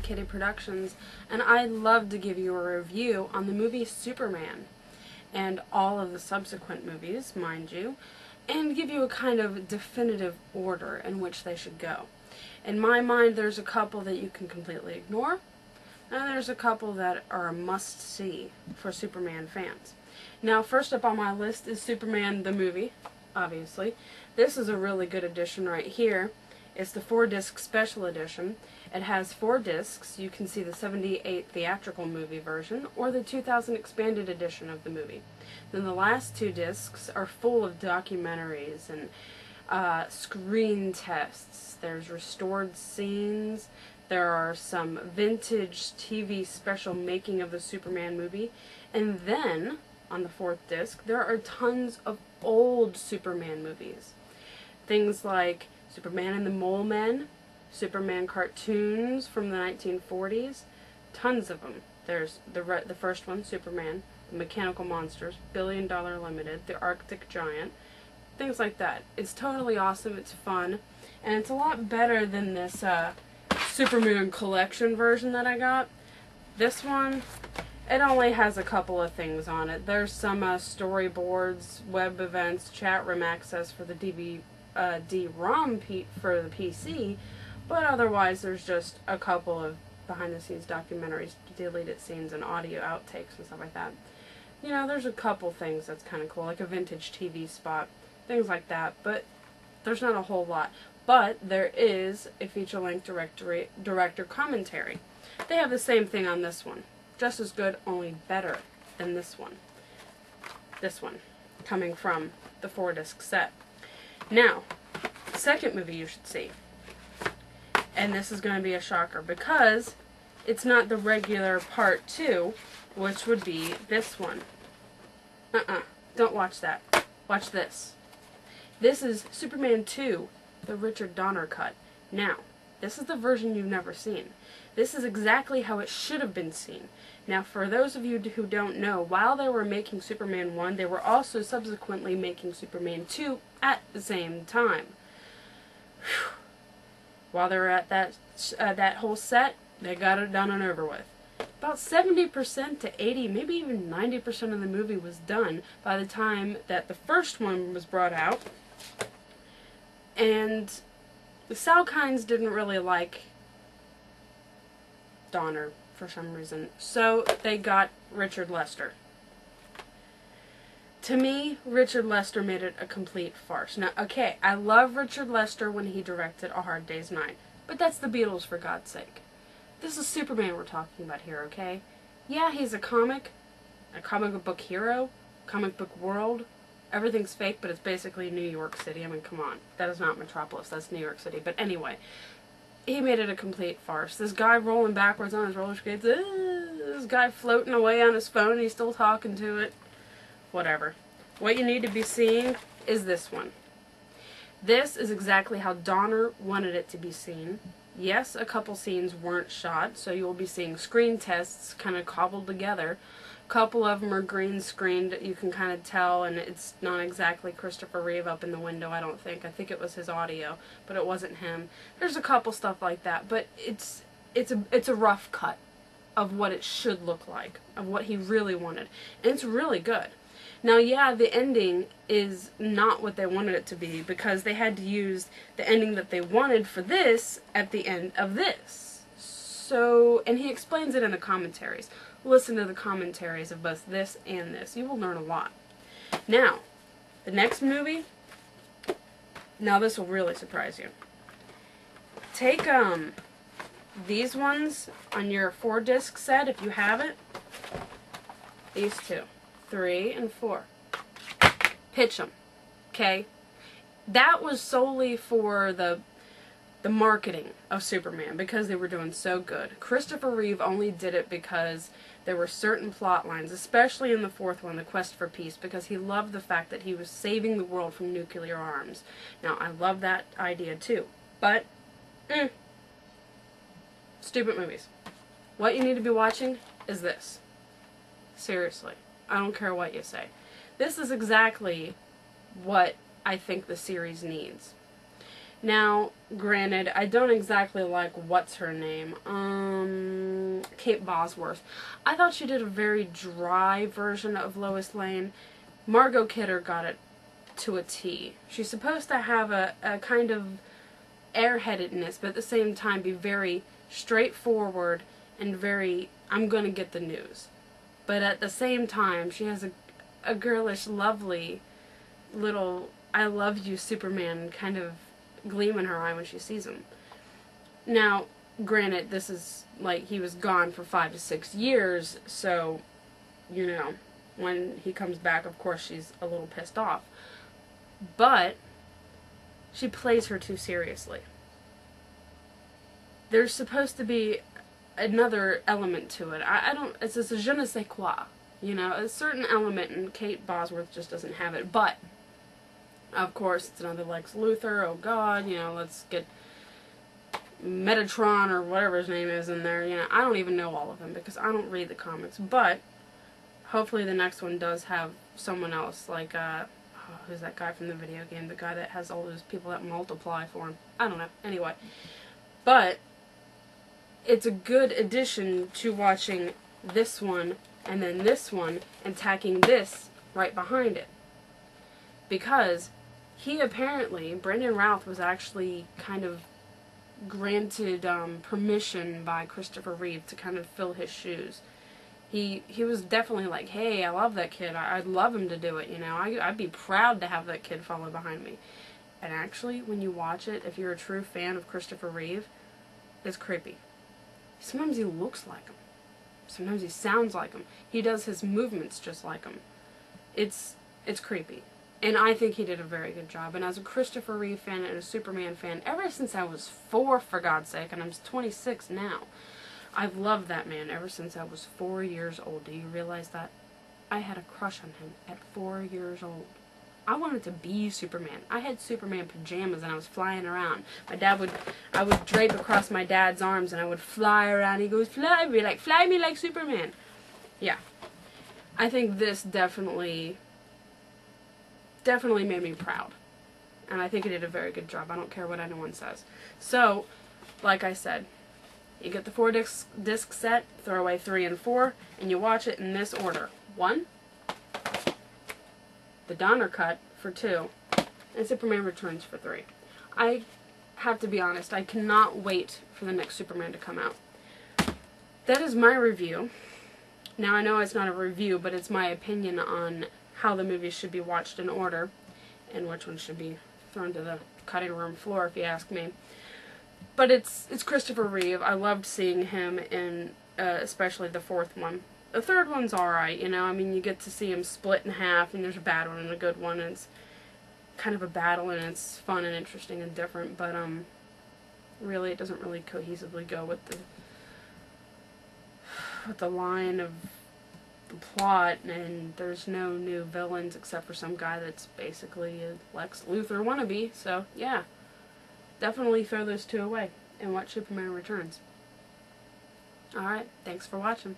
Dead Kitty Productions, and I'd love to give you a review on the movie Superman, and all of the subsequent movies, mind you, and give you a kind of definitive order in which they should go. In my mind, there's a couple that you can completely ignore, and there's a couple that are a must-see for Superman fans. Now, first up on my list is Superman the movie, obviously. This is a really good edition right here. It's the 4-disc special edition. It has 4 discs. You can see the 78 theatrical movie version or the 2000 expanded edition of the movie. Then the last 2 discs are full of documentaries and screen tests. There's restored scenes. There are some vintage TV special making of the Superman movie. And then, on the 4th disc, there are tons of old Superman movies. Things like Superman and the Mole Men, Superman cartoons from the 1940s, tons of them. There's the first one, Superman, the Mechanical Monsters, $1 Billion Limited, the Arctic Giant, things like that. It's totally awesome, it's fun, and it's a lot better than this Superman collection version that I got. This one, it only has a couple of things on it. There's some storyboards, web events, chat room access for the DVD-ROM for the PC, but otherwise there's just a couple of behind-the-scenes documentaries, deleted scenes, and audio outtakes and stuff like that. You know, there's a couple things that's kind of cool, like a vintage TV spot, things like that, but there's not a whole lot. But there is a feature-length director commentary. They have the same thing on this one. Just as good, only better than this one. This one, coming from the 4-disc set. Now, second movie you should see. And this is going to be a shocker because it's not the regular part 2, which would be this one. Don't watch that. Watch this. This is Superman 2, the Richard Donner cut. Now, this is the version you've never seen. This is exactly how it should have been seen. Now, for those of you who don't know, while they were making Superman 1, they were also subsequently making Superman 2 at the same time. Whew. While they were at that whole set, they got it done and over with. About 70% to 80, maybe even 90% of the movie was done by the time that the first one was brought out. And the Salkinds didn't really like Donner for some reason, so they got Richard Lester. To me, Richard Lester made it a complete farce. Now, okay, I love Richard Lester when he directed A Hard Day's Night, but that's the Beatles, for God's sake. This is Superman we're talking about here, okay? Yeah, he's a comic book hero, comic book world. Everything's fake, but it's basically New York City. I mean, come on. That is not Metropolis, that's New York City. But anyway, he made it a complete farce. This guy rolling backwards on his roller skates, this guy floating away on his phone, he's still talking to it. Whatever. What you need to be seeing is this one. This is exactly how Donner wanted it to be seen. Yes, a couple scenes weren't shot, so you'll be seeing screen tests kind of cobbled together. A couple of them are green screened, you can kind of tell, and it's not exactly Christopher Reeve up in the window, I don't think. I think it was his audio, but it wasn't him. There's a couple stuff like that, but it's a rough cut of what it should look like, of what he really wanted. And it's really good. Now, yeah, the ending is not what they wanted it to be because they had to use the ending that they wanted for this at the end of this. So, and he explains it in the commentaries. Listen to the commentaries of both this and this. You will learn a lot. Now, the next movie, now this will really surprise you. Take these ones on your 4-disc set if you have it. These two. 3 and 4. Pitch them. Okay? That was solely for the marketing of Superman because they were doing so good. Christopher Reeve only did it because there were certain plot lines, especially in the 4th one, The Quest for Peace, because he loved the fact that he was saving the world from nuclear arms. Now, I love that idea too, but stupid movies. What you need to be watching is this. Seriously. I don't care what you say. This is exactly what I think the series needs. Now, granted, I don't exactly like what's her name, Kate Bosworth. I thought she did a very dry version of Lois Lane. Margot Kidder got it to a T. She's supposed to have a kind of airheadedness, but at the same time be very straightforward and very, I'm gonna get the news. But at the same time, she has a girlish, lovely little I love you Superman kind of gleam in her eye when she sees him. Now, granted, this is like he was gone for 5 to 6 years, so, you know, when he comes back, of course, she's a little pissed off. But she plays her too seriously. There's supposed to be another element to it. I don't, it's a je ne sais quoi. You know, a certain element, and Kate Bosworth just doesn't have it. But, of course, it's another Lex Luthor. Oh God, you know, let's get Metatron or whatever his name is in there. You know, I don't even know all of them because I don't read the comics. But hopefully the next one does have someone else, like who's that guy from the video game? The guy that has all those people that multiply for him. I don't know. Anyway, but it's a good addition to watching this one and then this one and tacking this right behind it, because he apparently, Brandon Routh was actually kind of granted permission by Christopher Reeve to kind of fill his shoes. He was definitely like, hey, I love that kid. I'd love him to do it, you know. I'd be proud to have that kid follow behind me. And actually, when you watch it, if you're a true fan of Christopher Reeve, it's creepy. Sometimes he looks like him. Sometimes he sounds like him. He does his movements just like him. It's creepy. And I think he did a very good job. And as a Christopher Reeve fan and a Superman fan, ever since I was 4, for God's sake, and I'm 26 now, I've loved that man ever since I was 4 years old. Do you realize that? I had a crush on him at 4 years old. I wanted to be Superman. I had Superman pajamas and I was flying around. I would drape across my dad's arms and I would fly around. He goes, fly me like Superman. Yeah. I think this definitely made me proud. And I think it did a very good job. I don't care what anyone says. So, like I said, you get the 4-disc set, throw away 3 and 4, and you watch it in this order. 1, the Donner Cut for 2, and Superman Returns for 3. I have to be honest, I cannot wait for the next Superman to come out. That is my review. Now, I know it's not a review, but it's my opinion on how the movies should be watched in order, and which one should be thrown to the cutting room floor, if you ask me. But it's Christopher Reeve. I loved seeing him in, especially the 4th one. The 3rd one's alright, you know. I mean, you get to see him split in half, and there's a bad one and a good one, and it's kind of a battle, and it's fun and interesting and different, but, really, it doesn't really cohesively go with the line of the plot, and there's no new villains except for some guy that's basically a Lex Luthor wannabe, so, yeah. Definitely throw those 2 away and watch Superman Returns. Alright, thanks for watching.